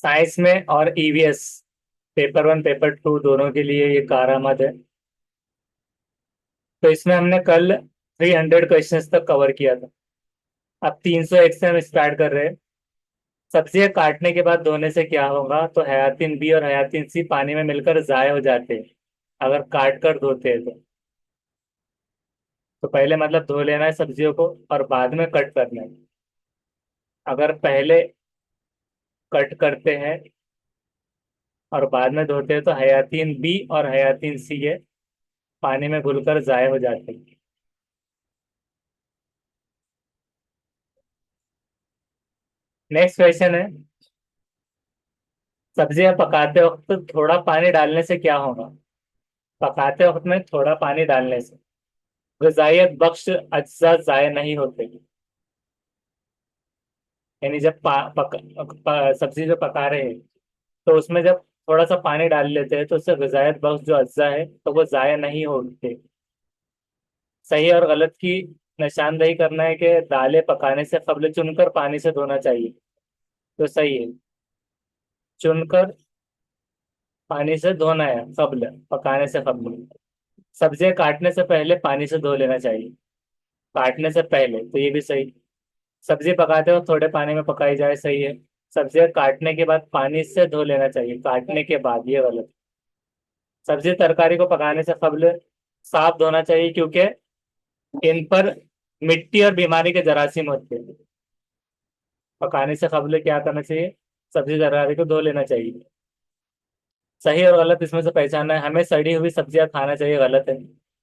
Science में और EVS paper one paper two दोनों के लिए ये कारआमद है। तो इसमें हमने कल 300 क्वेश्चंस तक कवर किया था। अब 301 से हम स्टार्ट कर रहे हैं। सब्जियां काटने के बाद धोने से क्या होगा? तो हयातीन बी और हयातीन सी पानी में मिलकर जाया हो जाते हैं अगर काट कर धोते हैं तो पहले मतलब धो लेना है सब्जियों को और बाद में कट करना है। अगर पहले कट करते हैं और बाद में धोते हैं तो हयातीन बी और हयातीन सी ये पानी में घुलकर जाया हो जाते हैं। नेक्स्ट क्वेश्चन है, सब्जियां पकाते वक्त थोड़ा पानी डालने से क्या होगा? पकाते वक्त में थोड़ा पानी डालने से ग़िज़ाइयत बख्श अज्जा ज़ाय नहीं होते। यानी जब सब्जी जो पका रहे हैं तो उसमें जब थोड़ा सा पानी डाल लेते हैं तो उससे ग़िज़ाइयत बख्श जो अज्जा है तो वो ज़ाय नहीं होते। सही और गलत की निशानदेही करना है कि दालें पकाने से कब्ल चुनकर पानी से धोना चाहिए। तो सही है, चुनकर पानी से धोना है कब्ल, पकाने से कब्ल। सब्जियां काटने से पहले पानी से धो लेना चाहिए, काटने से पहले, तो ये भी सही। सब्जी पकाते हो थोड़े पानी में पकाई जाए, सही है। सब्जियां काटने के बाद पानी से धो लेना चाहिए, काटने के बाद, ये गलत। सब्जी तरकारी को पकाने से कब्ल साफ धोना चाहिए क्योंकि इन पर मिट्टी और बीमारी के जरासीम होते हैं। पकाने से कब्ल क्या करना चाहिए? सब्जी तरकारी को धो लेना चाहिए। सही और गलत इसमें से पहचानना है। हमें सड़ी हुई सब्जियां खाना चाहिए, गलत है।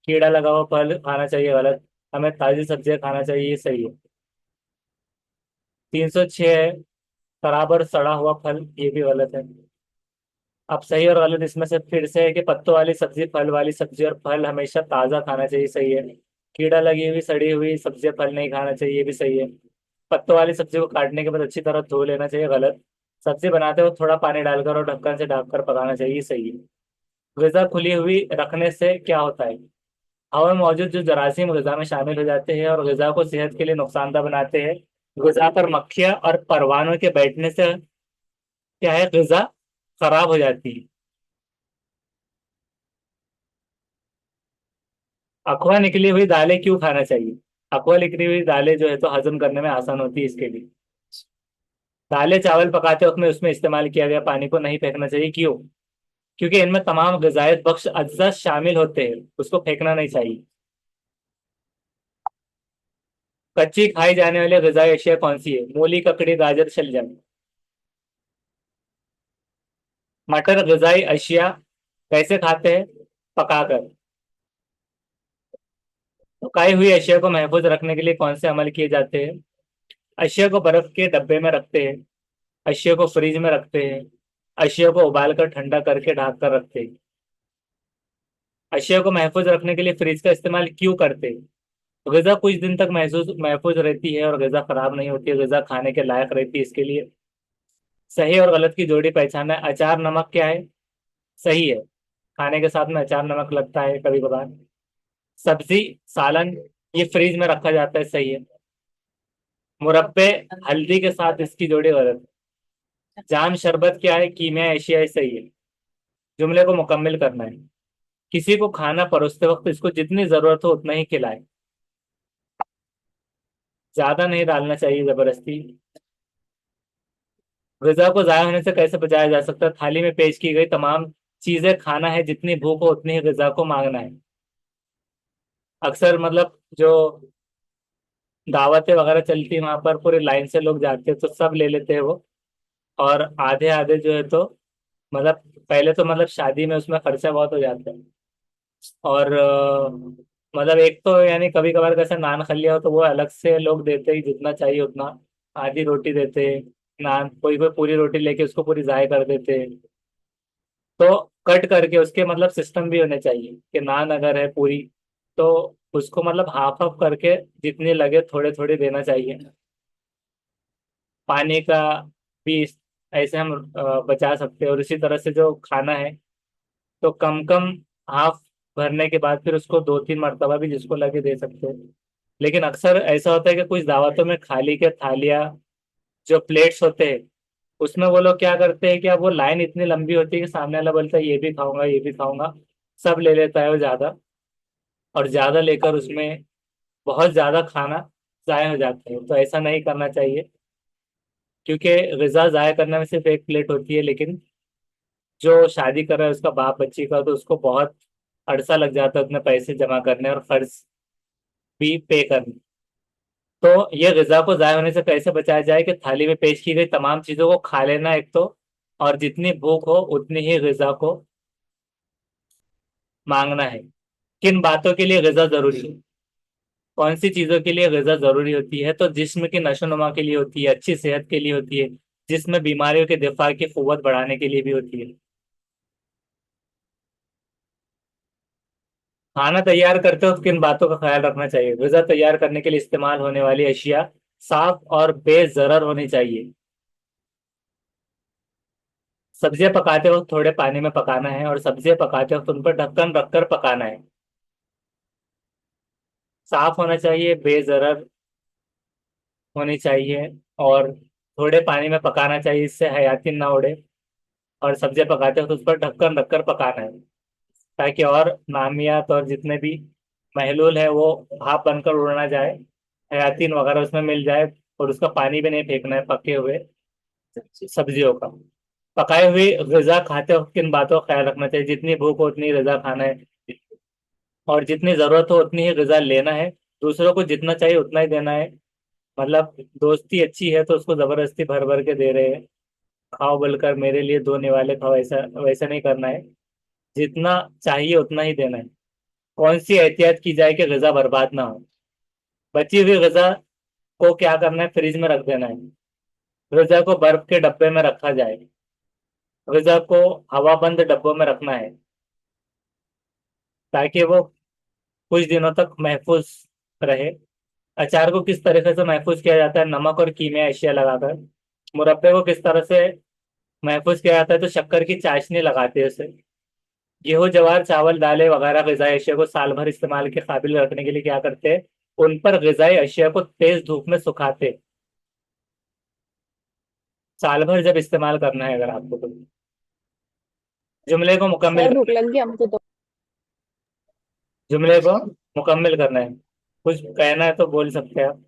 कीड़ा लगा हुआ फल खाना चाहिए, गलत। हमें ताजी सब्जियां खाना चाहिए, ये सही है। 306 है, बराबर सड़ा हुआ फल, ये भी गलत है। अब सही और गलत इसमें से फिर से है कि पत्तों वाली सब्जी, फल वाली सब्जी और फल हमेशा ताज़ा खाना चाहिए, सही है। कीड़ा लगी हुई सड़ी हुई सब्जियां फल नहीं खाना चाहिए, ये भी सही है। पत्तों वाली सब्जी को काटने के बाद अच्छी तरह धो लेना चाहिए, गलत। सब्जी बनाते हो थोड़ा पानी डालकर और ढक्कन से ढककर पकाना चाहिए, सही है। ग़िज़ा खुली हुई रखने से क्या होता है? हवा में मौजूद जो जरासीम ग़िज़ा में शामिल हो जाते हैं और ग़िज़ा को सेहत के लिए नुकसानदा बनाते हैं। ग़िज़ा पर मक्खियाँ और परवानों के बैठने से क्या है? ग़िज़ा खराब हो जाती है। अफवाह निकली हुई दालें क्यों खाना चाहिए? अफवाह निकली हुई दालें जो है तो हजम करने में आसान होती है, इसके लिए। दालें चावल पकाते वक्त में उसमें इस्तेमाल किया गया पानी को नहीं फेंकना चाहिए, क्यों? क्योंकि इनमें तमाम ग़िज़ायत बख्श अज्जा शामिल होते हैं, उसको फेंकना नहीं चाहिए। कच्ची खाई जाने वाली ग़िज़ाई अशिया कौन सी है? मूली, ककड़ी, गाजर, शलजम। मटर ग़िज़ाई अशिया कैसे खाते हैं? पकाकर। पकाई हुई अशिया को महफूज रखने के लिए कौन से अमल किए जाते हैं? अशिया को बर्फ के डब्बे में रखते हैं, अशिया को फ्रिज में रखते हैं, अशिया को उबाल कर ठंडा करके ढक कर रखते हैं। अशिया को महफूज रखने के लिए फ्रिज का इस्तेमाल क्यों करते हैं? ग़िज़ा कुछ दिन तक महसूस महफूज रहती है और ग़िज़ा खराब नहीं होती है, ग़िज़ा खाने के लायक रहती है, इसके लिए। सही और गलत की जोड़ी पहचानना है। अचार नमक क्या है? सही है, खाने के साथ में अचार नमक लगता है कभी कभार। सब्जी, सालन, ये फ्रिज में रखा जाता है, सही है। मुरब्बे, हल्दी के साथ इसकी जोड़ी गलत है। जाम शरबत क्या है? कीमिया एशिया है, सही है। जुमले को मुकम्मल करना है। किसी को खाना परोसते वक्त इसको जितनी जरूरत हो उतना ही खिलाए, ज्यादा नहीं डालना चाहिए जबरदस्ती। ग़िज़ा को जाया होने से कैसे बचाया जा सकता है? थाली में पेश की गई तमाम चीजें खाना है, जितनी भूख हो उतनी ही ग़िज़ा को मांगना है। अक्सर मतलब जो दावतें वगैरह चलती है वहां पर पूरी लाइन से लोग जाते हैं तो सब ले लेते हैं वो, और आधे आधे जो है तो मतलब पहले तो मतलब शादी में उसमें खर्चा बहुत हो जाता है। और मतलब एक तो यानी कभी कभार कैसे नान खलिया हो तो वो अलग से लोग देते हैं जितना चाहिए उतना। आधी रोटी देते हैं, नान कोई कोई पूरी रोटी लेके उसको पूरी ज़ाय कर देते हैं। तो कट करके उसके मतलब सिस्टम भी होने चाहिए कि नान अगर है पूरी तो उसको मतलब हाफ हाफ करके जितने लगे थोड़े थोड़े देना चाहिए। पानी का भी ऐसे हम बचा सकते हैं, और इसी तरह से जो खाना है तो कम कम हाफ भरने के बाद फिर उसको 2-3 मरतबा भी जिसको लगे दे सकते हैं। लेकिन अक्सर ऐसा होता है कि कुछ दावतों में खाली के थालियाँ जो प्लेट्स होते हैं उसमें वो लोग क्या करते हैं कि अब वो लाइन इतनी लंबी होती है कि सामने वाला बोलता है ये भी खाऊंगा ये भी खाऊंगा, सब ले लेता है वो ज्यादा, और ज्यादा लेकर उसमें बहुत ज्यादा खाना जाया हो जाता है। तो ऐसा नहीं करना चाहिए, क्योंकि गजा जाया करने में सिर्फ एक प्लेट होती है, लेकिन जो शादी कर रहा है उसका बाप बच्ची का, तो उसको बहुत अरसा लग जाता है अपने पैसे जमा करने और खर्च भी पे करने। तो ये गजा को जाया होने से कैसे बचाया जाए कि थाली में पेश की गई तमाम चीजों को खा लेना एक तो, और जितनी भूख हो उतनी ही गजा को मांगना है। किन बातों के लिए गजा जरूरी है? कौन सी चीजों के लिए गजा जरूरी होती है? तो जिस्म की नशोनुमा के लिए होती है, अच्छी सेहत के लिए होती है, जिसमें बीमारियों के दिफा की कुव्वत बढ़ाने के लिए भी होती है। खाना तैयार करते वक्त किन बातों का ख्याल रखना चाहिए? गजा तैयार करने के लिए इस्तेमाल होने वाली अशिया साफ और बेजरर होनी चाहिए। सब्जियां पकाते वक्त थोड़े पानी में पकाना है, और सब्जियां पकाते वक्त उन पर ढक्कन रखकर पकाना है। साफ होना चाहिए, बेजरर होनी चाहिए, और थोड़े पानी में पकाना चाहिए, इससे हयाती ना उड़े। और सब्जियां पकाते वक्त उस पर ढक्कन रखकर पकाना है, ताकि और नामियात और जितने भी महलूल है वो भाप बनकर उड़ ना जाए, हयातीन वगैरह उसमें मिल जाए। और उसका पानी भी नहीं फेंकना है पके हुए सब्जियों का। पकाई हुई गजा खाते वक्त किन बातों का ख्याल रखना चाहिए? जितनी भूख हो उतनी गजा खाना है, और जितनी जरूरत हो उतनी ही गजा लेना है। दूसरों को जितना चाहिए उतना ही देना है। मतलब दोस्ती अच्छी है तो उसको जबरदस्ती भर भर के दे रहे हैं, खाओ बोलकर मेरे लिए दो निवाले खाओ, ऐसा वैसा नहीं करना है। जितना चाहिए उतना ही देना है। कौन सी एहतियात की जाए कि गजा बर्बाद ना हो? बची हुई गजा को क्या करना है? फ्रिज में रख देना है। गजा को बर्फ के डब्बे में रखा जाए। गजा को हवाबंद डब्बों में रखना है, ताकि वो कुछ दिनों तक महफूज रहे। अचार को किस तरीके से महफूज किया जाता है? नमक और कीमिया अशिया लगाकर। मुरब्बे को किस तरह से महफूज किया जाता है? तो शक्कर की चाशनी लगाते हैं उसे। गेहूं ज्वार चावल दालें वगैरह गजाई अशिया को साल भर इस्तेमाल के काबिल रखने के लिए क्या करते हैं? उन पर गजाई अशिया को तेज धूप में सुखाते। साल भर जब इस्तेमाल करना है अगर आपको तो। जुमले को मुकम्मल सर भूख करना है। लग गई हमको तो। जुमले को मुकम्मल करना है। कुछ कहना है तो बोल सकते हैं आप।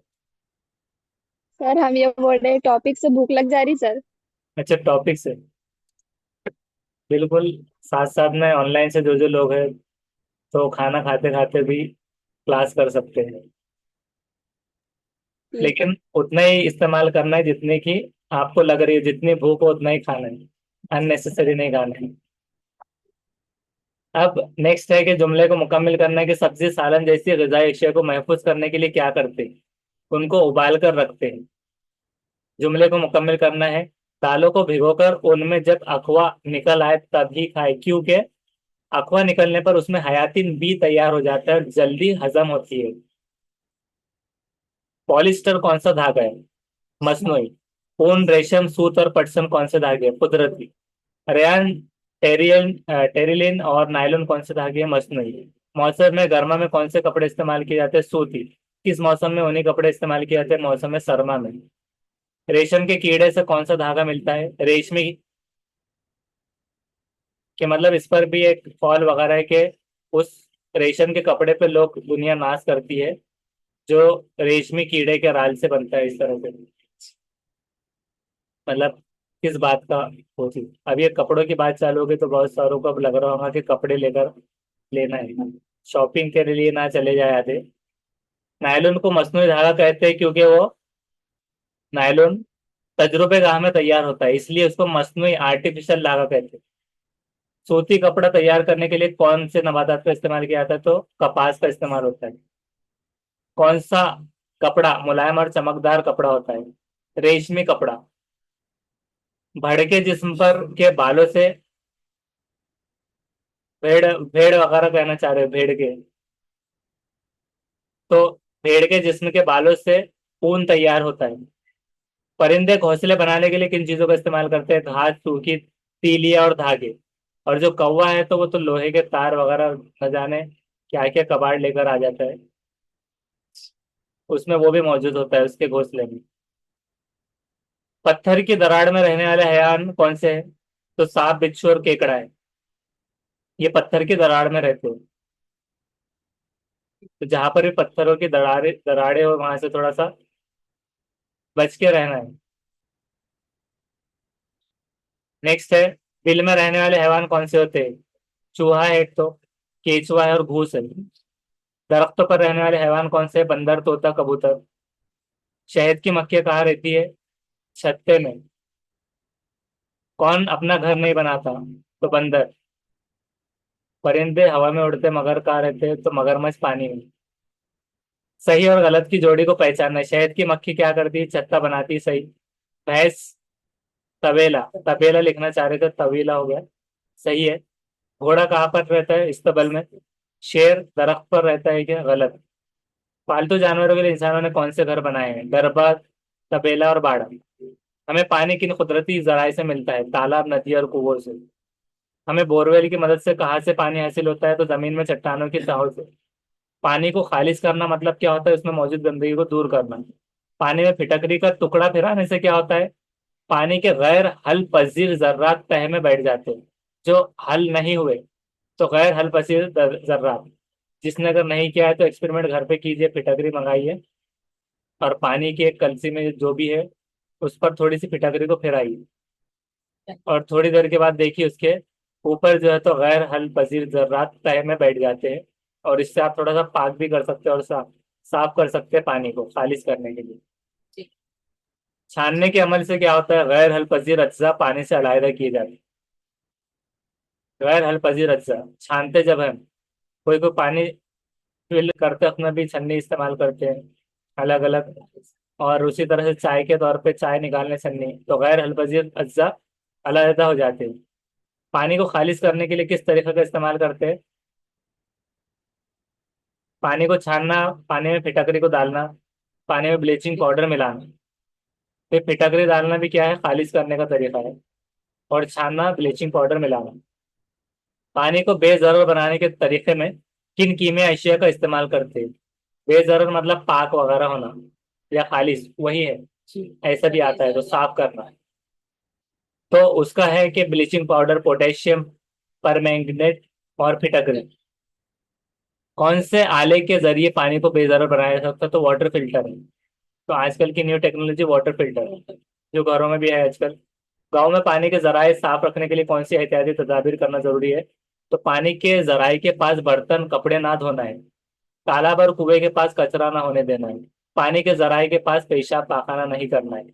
सर हम ये बोल रहे हैं टॉपिक से भूख लग जा रही सर। अच्छा, टॉपिक से। बिल्कुल। साथ साथ में ऑनलाइन से जो जो लोग हैं, तो खाना खाते खाते भी क्लास कर सकते हैं। ठीक है। लेकिन उतना ही इस्तेमाल करना है जितने की आपको लग रही है, जितनी भूख हो उतना ही खाना है, अननेसेसरी नहीं खाना है। अब नेक्स्ट है कि जुमले को मुकम्मल करना है कि सब्जी सालन जैसी ग़िज़ाई अशिया को महफूज करने के लिए क्या करते हैं? उनको उबाल कर रखते हैं। जुमले को मुकम्मल करना है। दालों को भिगोकर उनमें जब अखवा निकल आए तभी खाए, क्योंकि अखवा निकलने पर उसमें हयातीन बी तैयार हो जाता है और जल्दी हजम होती है। पॉलिस्टर कौन सा धागा है? मसनूई। ऊन रेशम सूत और पटसन कौन से धागे हैं? कुदरती। रेयान टेरिलिन और नायलॉन कौन से धागे हैं? मसनूई। मौसम में गर्मा में कौन से कपड़े इस्तेमाल किए जाते हैं? सूती। किस मौसम में ऊनी कपड़े इस्तेमाल किए जाते हैं? मौसम में सरमा में। रेशम के कीड़े से कौन सा धागा मिलता है? रेशमी। के मतलब इस पर भी एक फॉल वगैरह है कि उस रेशम के कपड़े पे लोग दुनिया नाश करती है, जो रेशमी कीड़े के राल से बनता है, इस तरह से। मतलब किस बात का होती। अब ये कपड़ों की बात चालू होगी तो बहुत सारों को अब लग रहा होगा कि कपड़े लेकर लेना है, शॉपिंग के लिए ना चले जाए आधे। नायलॉन को मसनूई धागा कहते हैं क्योंकि वो नायलॉन तजुर्बेगाह में तैयार होता है, इसलिए उसको मसनूई आर्टिफिशियल धागा कहते हैं। सूती कपड़ा तैयार करने के लिए कौन से नबातात का इस्तेमाल किया जाता है? तो कपास का इस्तेमाल होता है। कौन सा कपड़ा मुलायम और चमकदार कपड़ा होता है? रेशमी कपड़ा। भड़के जिस्म पर के बालों से भेड़ भेड़ वगैरह कहना चाह रहे हो? भेड़ के, तो भेड़ के जिस्म के बालों से ऊन तैयार होता है। परिंदे घोंसले बनाने के लिए किन चीजों का इस्तेमाल करते हैं? घास, सूखी तीलियां और धागे। और जो कौवा है तो वो तो लोहे के तार वगैरह न जाने क्या क्या कबाड़ लेकर आ जाता है, उसमें वो भी मौजूद होता है उसके घोंसले में। पत्थर की दरार में रहने वाले हैवान कौन से हैं? तो सांप, बिच्छू और केकड़ा है। ये पत्थर की दरार में रहते हैं। तो जहां पर भी पत्थरों की दरारें दरारें हो वहां से थोड़ा सा बच के रहना है। नेक्स्ट है, बिल में रहने वाले हैवान कौन से होते हैं? चूहा है एक तो, केचुआ है और घूस है। दरख्तों पर रहने वाले हैवान कौन से हैं? बंदर, तोता, कबूतर। शहद की मक्खियाँ कहाँ रहती है? छत्ते में। कौन अपना घर नहीं बनाता? तो बंदर। परिंदे हवा में उड़ते, मगर कहाँ रहते हैं? तो मगरमच्छ पानी में। सही और गलत की जोड़ी को पहचानना है। शहद की मक्खी क्या करती है? छत्ता बनाती है, सही। भैंस, तबेला, तबेला लिखना चाह रहे थे, तबेला हो गया। सही है। घोड़ा कहाँ पर रहता है? इस्तबल में। शेर दरख्त पर रहता है क्या? गलत। पालतू जानवरों के लिए इंसानों ने कौन से घर बनाए हैं? दरबा, तबेला और बाड़ा। हमें पानी किन कुदरती जराए से मिलता है? तालाब, नदी और कुओं से। हमें बोरवेल की मदद से कहाँ से पानी हासिल होता है? तो जमीन में चट्टानों की तहों से। पानी को खालिज करना मतलब क्या होता है? उसमें मौजूद गंदगी को दूर करना। पानी में फिटकरी का टुकड़ा फिराने से क्या होता है? पानी के गैर हल पजीर जर्रात तह में बैठ जाते हैं, जो हल नहीं हुए। तो गैर हल पजीर जर्रात। जिसने अगर नहीं किया है तो एक्सपेरिमेंट घर पे कीजिए, फिटकरी मंगाइए और पानी की एक कलसी में जो भी है उस पर थोड़ी सी फिटकरी को फिराइए, और थोड़ी देर के बाद देखिए उसके ऊपर जो है तो गैर हल पजीर जर्रात तह में बैठ जाते हैं। और इससे आप थोड़ा सा पाक भी कर सकते हैं और साफ साफ कर सकते हैं पानी को खालिज करने के लिए। छानने के अमल से क्या होता है? गैर हल पजीर अज्जा पानी से अलग किए जाते हैं। गैर हल पजीर अज्जा छानते जब हम कोई कोई पानी फिल करते वक्त में भी छन्नी इस्तेमाल करते हैं, अलग अलग। और उसी तरह से चाय के तौर पे चाय निकालने छन्नी, तो गैर हल पजीर अज्जा अलग हो जाते हैं। पानी को खालिज करने के लिए किस तरीके का इस्तेमाल करते हैं? पानी को छानना, पानी में फिटकरी को डालना, पानी में ब्लीचिंग पाउडर मिलाना। फिर फिटकरी डालना भी क्या है? खालिज करने का तरीका है। और छानना, ब्लीचिंग पाउडर मिलाना। पानी को बेजर बनाने के तरीके में किन कीमिया अशिया का इस्तेमाल करते हैं? बेजर मतलब पाक वगैरह होना, या खालिज वही है। ऐसा भी आता है तो साफ करना। तो उसका है कि ब्लीचिंग पाउडर, पोटेशियम परमैंगनेट और फिटकरी। कौन से आले के जरिए पानी को बेजर बनाया जा सकता है? तो वाटर फिल्टर है। तो आजकल की न्यू टेक्नोलॉजी वाटर फिल्टर है, जो घरों में भी है आजकल। गांव में पानी के जराये साफ रखने के लिए कौन सी एहतियाती तदाबीर करना जरूरी है? तो पानी के जराये के पास बर्तन, कपड़े ना धोना है। तालाब और कुएं के पास कचरा ना होने देना है। पानी के जराये के पास पेशाब पाखाना नहीं करना है।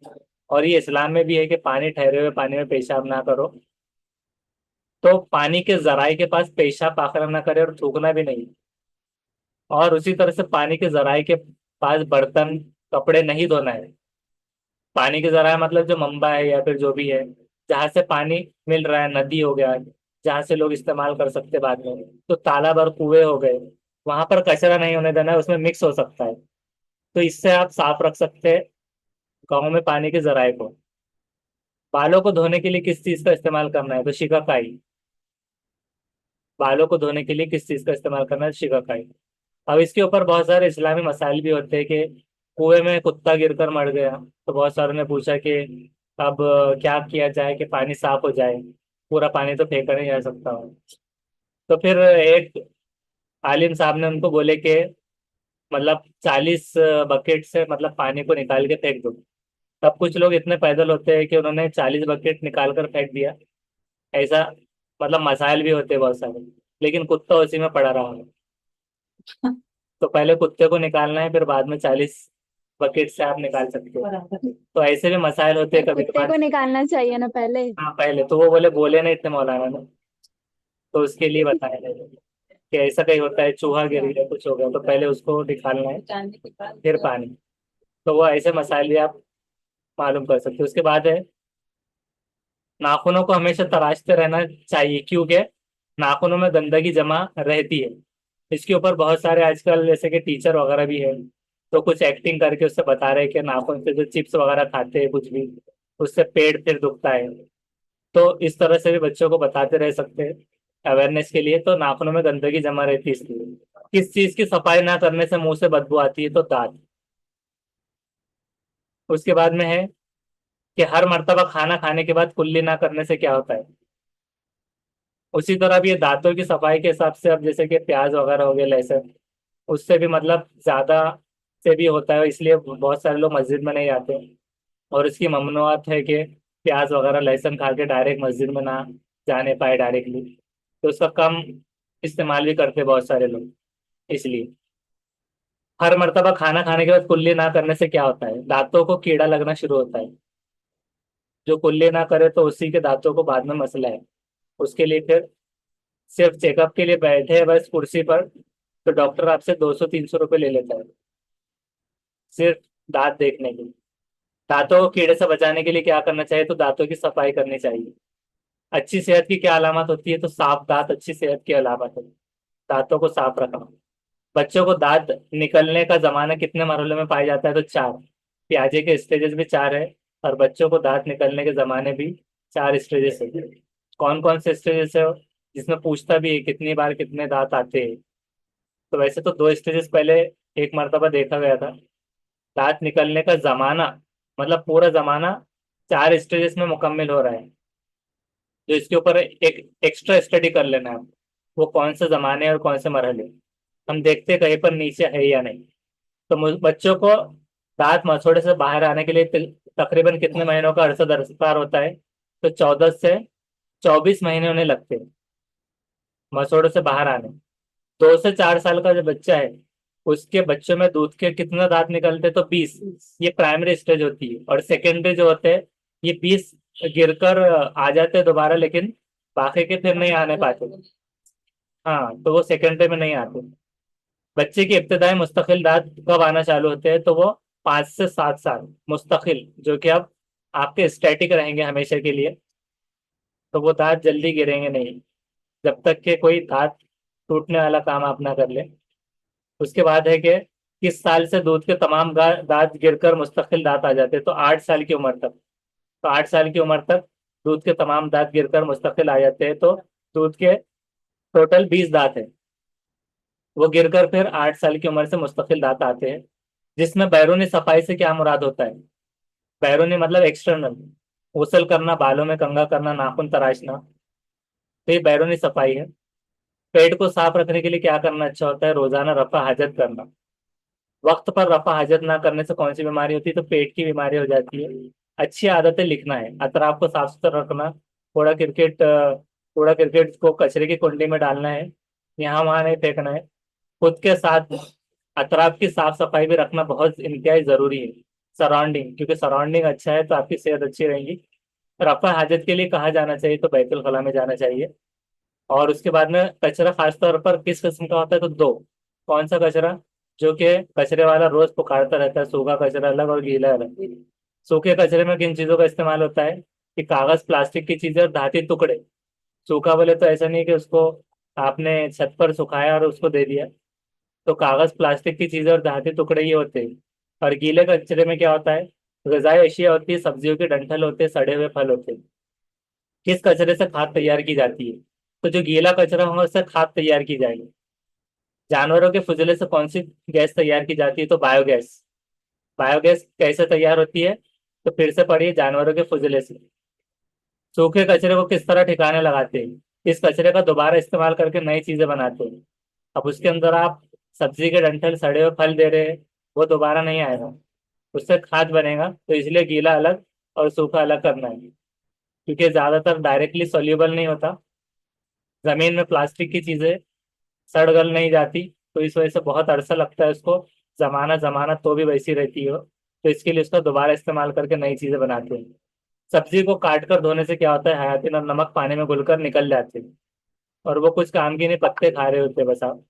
और ये इस्लाम में भी है कि पानी ठहरे हुए पानी में पेशाब ना करो। तो पानी के जराये के पास पेशाब पाखाना ना करे और थूकना भी नहीं। और उसी तरह से पानी के जराये के पास बर्तन, कपड़े नहीं धोना है। पानी के जराया मतलब जो मंबा है या फिर जो भी है, जहाँ से पानी मिल रहा है, नदी हो गया, जहाँ से लोग इस्तेमाल कर सकते बाद में, तो तालाब और कुएं हो गए। वहां पर कचरा नहीं होने देना है, उसमें मिक्स हो सकता है। तो इससे आप साफ रख सकते हैं गाँव में पानी के जराये को। बालों को धोने के लिए किस चीज का इस्तेमाल करना है? तो शिकाकाई। बालों को धोने के लिए किस चीज का इस्तेमाल करना है? शिकाकाई। अब इसके ऊपर बहुत सारे इस्लामी मसाइल भी होते हैं कि कुएं में कुत्ता गिरकर मर गया, तो बहुत सारों ने पूछा कि अब क्या किया जाए कि पानी साफ हो जाए। पूरा पानी तो फेंका नहीं जा सकता। तो फिर एक आलिम साहब ने उनको बोले कि मतलब 40 बकेट से मतलब पानी को निकाल के फेंक दो। तब कुछ लोग इतने पैदल होते हैं कि उन्होंने 40 बकेट निकाल कर फेंक दिया। ऐसा मतलब मसाइल भी होते हैं बहुत सारे। लेकिन कुत्ता उसी में पड़ा रहा। तो पहले कुत्ते को निकालना है, फिर बाद में 40 बकेट से आप निकाल सकते हो। तो ऐसे भी मसाइल होते हैं सर कभी कुत्ते को कभार। निकालना चाहिए ना पहले। हाँ पहले तो वो बोले, बोले नहीं इतने मौलाना ने, तो उसके लिए बताया था कि ऐसा कहीं होता है, चूहा गिर गया, कुछ हो गया, तो पहले उसको निकालना है फिर पानी। तो वो ऐसे मसाइल भी आप मालूम कर सकते हो। उसके बाद है, नाखूनों को हमेशा तराशते रहना चाहिए क्योंकि नाखूनों में गंदगी जमा रहती है। इसके ऊपर बहुत सारे आजकल जैसे कि टीचर वगैरह भी है, तो कुछ एक्टिंग करके उससे बता रहे हैं कि नाखून से जो चिप्स वगैरह खाते हैं कुछ भी, उससे पेट फिर दुखता है। तो इस तरह से भी बच्चों को बताते रह सकते हैं अवेयरनेस के लिए। तो नाखूनों में गंदगी जमा रहती है इसलिए। किस चीज की सफाई ना करने से मुंह से बदबू आती है? तो दांत। उसके बाद में है, कि हर मर्तबा खाना खाने के बाद कुल्ली ना करने से क्या होता है। उसी तरह अब ये दांतों की सफाई के हिसाब से, अब जैसे कि प्याज वगैरह हो गया, लहसुन, उससे भी मतलब ज्यादा से भी होता है, इसलिए बहुत सारे लोग मस्जिद में नहीं आते। और इसकी ममनुआत है कि प्याज वगैरह लहसुन खा के डायरेक्ट मस्जिद में ना जाने पाए डायरेक्टली, तो उसका कम इस्तेमाल भी करते बहुत सारे लोग। इसलिए हर मर्तबा खाना खाने के बाद कुल्ली ना करने से क्या होता है, दांतों को कीड़ा लगना शुरू होता है। जो कुल्ली ना करे तो उसी के दांतों को बाद में मसला है। उसके लिए फिर सिर्फ चेकअप के लिए बैठे हैं बस कुर्सी पर, तो डॉक्टर आपसे 200-300 रुपये ले लेता है, सिर्फ दांत देखने के लिए। दांतों को कीड़े से बचाने के लिए क्या करना चाहिए, तो दांतों की सफाई करनी चाहिए। अच्छी सेहत की क्या अलामत होती है, तो साफ दांत अच्छी सेहत की अलामत है। दांतों को साफ रखना। बच्चों को दांत निकलने का जमाना कितने मरहलों में पाया जाता है, तो 4। प्याजे के स्टेजेस भी 4 है, और बच्चों को दांत निकलने के जमाने भी 4 स्टेजेस है। कौन कौन से स्टेजेस है, जिसमें पूछता भी है कितनी बार कितने दांत आते हैं। तो वैसे तो 2 स्टेजेस पहले एक मर्तबा देखा गया था। दांत निकलने का जमाना, मतलब पूरा जमाना 4 स्टेजेस में मुकम्मल हो रहा है। जो इसके ऊपर एक एक्स्ट्रा स्टडी कर लेना है, वो कौन से जमाने और कौन से मरहले, हम देखते हैं कहीं पर नीचे है या नहीं। तो बच्चों को दांत मसोड़े से बाहर आने के लिए तकरीबन कितने महीनों का अरसा दरकार होता है, तो 14 से 24 महीने उन्हें लगते हैं मसोड़े से बाहर आने। 2 से 4 साल का जो बच्चा है, उसके बच्चों में दूध के कितना दांत निकलते हैं, तो 20। ये प्राइमरी स्टेज होती है, और सेकेंडरी जो होते हैं, ये 20 गिरकर आ जाते हैं दोबारा, लेकिन बाकी के फिर नहीं आने पाते। हाँ, तो वो सेकेंडरी में नहीं आते। बच्चे की इब्तदाई मुस्तकिल दांत कब आना चालू होते हैं, तो वो 5 से 7 साल मुस्तकिल, जो कि अब आपके स्टैटिक रहेंगे हमेशा के लिए। तो वो दांत जल्दी गिरेंगे नहीं, जब तक कि कोई दांत टूटने वाला काम आप ना कर ले। उसके बाद है कि किस साल से दूध के तमाम दांत गिरकर मुस्तकिल दांत आ जाते हैं, तो 8 साल की उम्र तक। तो 8 साल की उम्र तक दूध के तमाम दांत गिरकर मुस्तकिल आ जाते हैं, तो दूध के टोटल 20 दांत है, वो गिरकर फिर 8 साल की उम्र से मुस्तकिल दांत आते हैं। जिसमें बैरूनी सफाई से क्या मुराद होता है, बैरूनी मतलब एक्सटर्नल, गुसल करना, बालों में कंघा करना, नाखून तराशना, तो ये बैरूनी सफाई है। पेट को साफ रखने के लिए क्या करना अच्छा होता है, रोजाना रफा हाजत करना। वक्त पर रफा हाजत ना करने से कौन सी बीमारी होती है, तो पेट की बीमारी हो जाती है। अच्छी आदतें लिखना है, अतराफ को साफ सुथरा रखना। कूड़ा क्रिकेट को कचरे की कुंडी में डालना है, यहाँ वहां नहीं फेंकना है। खुद के साथ अतराफ की साफ सफाई भी रखना बहुत इंतहाई जरूरी है। सराउंडिंग, क्योंकि सराउंडिंग अच्छा है तो आपकी सेहत अच्छी रहेगी। रफा हाजत के लिए कहाँ जाना चाहिए, तो बैतुल खला में जाना चाहिए। और उसके बाद में कचरा खासतौर पर किस किस्म का होता है, तो दो। कौन सा कचरा, जो कि कचरे वाला रोज पुकारता रहता है, सूखा कचरा अलग और गीला अलग। सूखे कचरे में किन चीजों का इस्तेमाल होता है, कि कागज, प्लास्टिक की चीजें और धातु टुकड़े। सूखा बोले तो ऐसा नहीं कि उसको आपने छत पर सुखाया और उसको दे दिया। तो कागज, प्लास्टिक की चीजें और धातु टुकड़े ये होते हैं। और गीले कचरे में क्या होता है, गजाई अशिया होती है, सब्जियों के डंठल होते हैं, सड़े हुए फल होते हैं। किस कचरे से खाद तैयार की जाती है, तो जो गीला कचरा होगा उससे खाद तैयार की जाएगी। जानवरों के फुजले से कौन सी गैस तैयार की जाती है, तो बायोगैस। बायोगैस कैसे तैयार होती है, तो फिर से पढ़िए, जानवरों के फुजले से। सूखे कचरे को किस तरह ठिकाने लगाते हैं, इस कचरे का दोबारा इस्तेमाल करके नई चीजें बनाते हैं। अब उसके अंदर आप सब्जी के डंठल, सड़े हुए फल दे रहे हैं, वो दोबारा नहीं आएगा, उससे खाद बनेगा, तो इसलिए गीला अलग और सूखा अलग करना है। क्योंकि ज्यादातर डायरेक्टली सोल्यूबल नहीं होता, जमीन में प्लास्टिक की चीजें सड़ गल नहीं जाती, तो इस वजह से बहुत अरसा लगता है उसको जमाना जमाना, तो भी वैसी रहती हो। तो इसके लिए उसका दोबारा इस्तेमाल करके नई चीजें बनाते हैं। सब्जी को काट कर धोने से क्या होता है, हयातीन और नमक पानी में घुलकर निकल जाते हैं, और वो कुछ काम की नहीं, पत्ते खा रहे होते बस आप।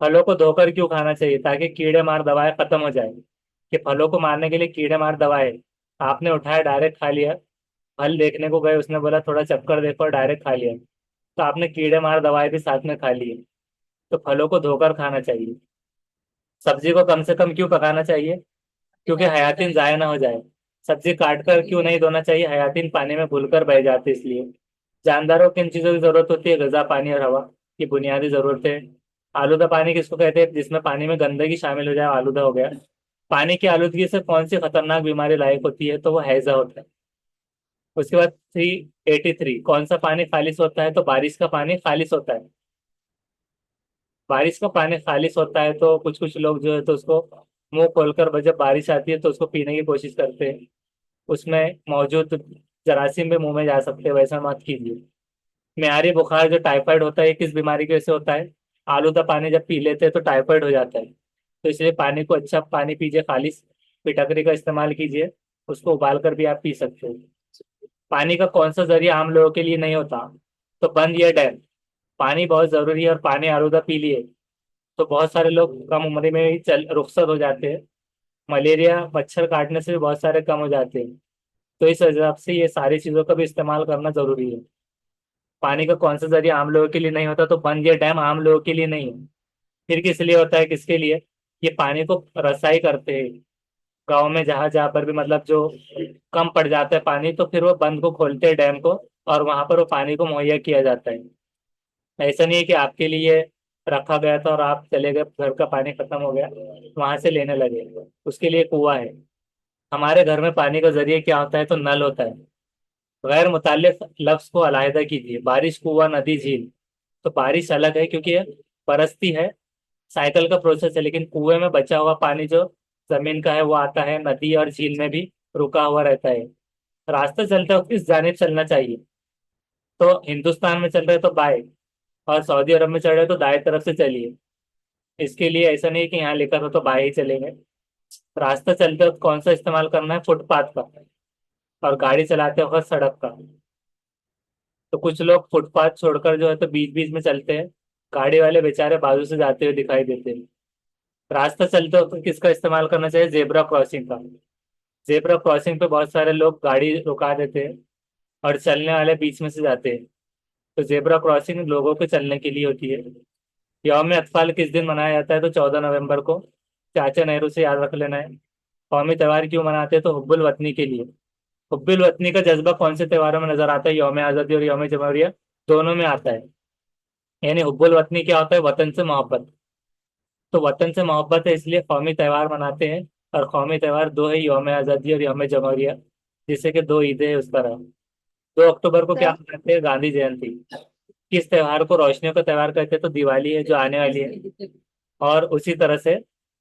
फलों को धोकर क्यों खाना चाहिए, ताकि कीड़े मार दवाएं खत्म हो जाए। कि फलों को मारने के लिए कीड़े मार दवाएं, आपने उठाया डायरेक्ट खा लिया। फल देखने को गए, उसने बोला थोड़ा चक्कर देखो, और डायरेक्ट खा लिया, तो आपने कीड़े मार दवाएं भी साथ में खा ली। तो फलों को धोकर खाना चाहिए। सब्जी को कम से कम क्यों पकाना चाहिए, क्योंकि हयातीन जाया ना हो जाए। सब्जी काट कर क्यों नहीं धोना चाहिए, हयातीन पानी में घुलकर बह जाते इसलिए। जानदारों को किन चीजों की जरूरत होती है, गजा, पानी और हवा, की बुनियादी जरूरत है। आलूदा पानी किसको कहते हैं, जिसमें पानी में गंदगी शामिल हो जाए, आलूदा हो गया। पानी की आलूदगी से कौन सी खतरनाक बीमारी लायक होती है, तो वो हैजा होता है। उसके बाद 383, कौन सा पानी खालिश होता है? तो बारिश का पानी खालिश होता है। बारिश का पानी खालिश होता है तो कुछ कुछ लोग जो है तो उसको मुंह खोलकर जब बारिश आती है तो उसको पीने की कोशिश करते हैं। उसमें मौजूद जरासीम भी मुंह में जा सकते हैं, वैसा मत कीजिए। म्यारी बुखार जो टाइफाइड होता है, ये किस बीमारी की वजह से होता है? आलूदा पानी जब पी लेते हैं तो टाइफाइड हो जाता है। तो इसलिए पानी को अच्छा पानी पीजिए खालिश। फिटकरी का इस्तेमाल कीजिए, उसको उबाल कर भी आप पी सकते हो। पानी का कौन सा जरिया आम लोगों के लिए नहीं होता? तो बंद या डैम। पानी बहुत जरूरी है, और पानी आलूदा पी लिए तो बहुत सारे लोग कम उम्र में ही चल रुखसत हो जाते हैं। मलेरिया मच्छर काटने से भी बहुत सारे कम हो जाते हैं। तो इस हिसाब से ये सारी चीज़ों का भी इस्तेमाल करना जरूरी है। पानी का कौन सा जरिया आम लोगों के लिए नहीं होता? तो बंद या डैम आम लोगों के लिए नहीं है। फिर किस लिए होता है, किसके लिए? ये पानी को रसाई करते हैं। गाँव में जहां जहां पर भी मतलब जो कम पड़ जाता है पानी, तो फिर वो बंद को खोलते हैं, डैम को। और वहां पर वो पानी को मुहैया किया जाता है। ऐसा नहीं है कि आपके लिए रखा गया था और आप चले गए, घर का पानी खत्म हो गया वहां से लेने लगे। उसके लिए कुआं है। हमारे घर में पानी का जरिए क्या होता है? तो नल होता है। गैर मुतल्लिक लफ्ज को अलहदा कीजिए। बारिश, कुआं, नदी, झील। तो बारिश अलग है क्योंकि ये बरसती है, साइकिल का प्रोसेस है। लेकिन कुएं में बचा हुआ पानी जो जमीन का है वो आता है। नदी और झील में भी रुका हुआ रहता है। रास्ते चलते वक्त किस जानिब चलना चाहिए? तो हिंदुस्तान में चल रहे तो बाएं, और सऊदी अरब में चल रहे तो दाएं तरफ से चलिए। इसके लिए ऐसा नहीं कि यहाँ लिखा था तो बाएं ही चलेंगे। रास्ता चलते वक्त कौन सा इस्तेमाल करना है? फुटपाथ का। और गाड़ी चलाते वक्त सड़क का। तो कुछ लोग फुटपाथ छोड़कर जो है तो बीच बीच में चलते हैं। गाड़ी वाले बेचारे बाजू से जाते हुए दिखाई देते हैं। रास्ता चलते वक्त किसका इस्तेमाल करना चाहिए? जेब्रा क्रॉसिंग का। जेब्रा क्रॉसिंग पे बहुत सारे लोग गाड़ी रुका देते हैं और चलने वाले बीच में से जाते हैं। तो जेब्रा क्रॉसिंग लोगों के चलने के लिए होती है। यौम अतफाल किस दिन मनाया जाता है? तो 14 नवंबर को। चाचा नेहरू से याद रख लेना है। कौमी त्योहार क्यों मनाते हैं? तो हुब्बुल वतनी के लिए। हुब्बुल वतनी का जज्बा कौन से त्योहारों में नजर आता है? यौम आज़ादी और यौम जमहूरिया दोनों में आता है। यानी हुब्बुल वतनी क्या होता है? वतन से मोहब्बत। तो वतन से मोहब्बत है इसलिए कौमी त्योहार मनाते हैं। और कौमी त्योहार दो है, यौम आज़ादी और यौम जमहूरिया। जैसे कि दो ईदें है उस तरह। 2 अक्टूबर को क्या सर। मनाते हैं? गांधी जयंती। किस त्योहार को रोशनियों का त्योहार कहते हैं? तो दिवाली है जो आने वाली है। और उसी तरह से,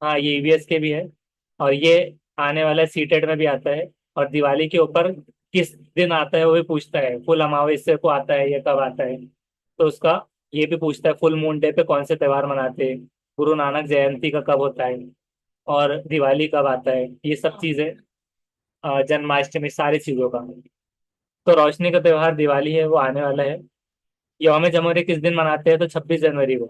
हाँ, ये ईवीएस के भी है। और ये आने वाला सीटेट में भी आता है। और दिवाली के ऊपर किस दिन आता है वो भी पूछता है। फुल अमावस्या को आता है, ये कब आता है? तो उसका ये भी पूछता है, फुल मून डे पे कौन से त्योहार मनाते हैं? गुरु नानक जयंती का कब होता है? और दिवाली कब आता है? ये सब चीजें, जन्माष्टमी, सारी चीजों का। तो रोशनी का त्योहार दिवाली है, वो आने वाला है। यौम जमहूरिया किस दिन मनाते हैं? तो 26 जनवरी को।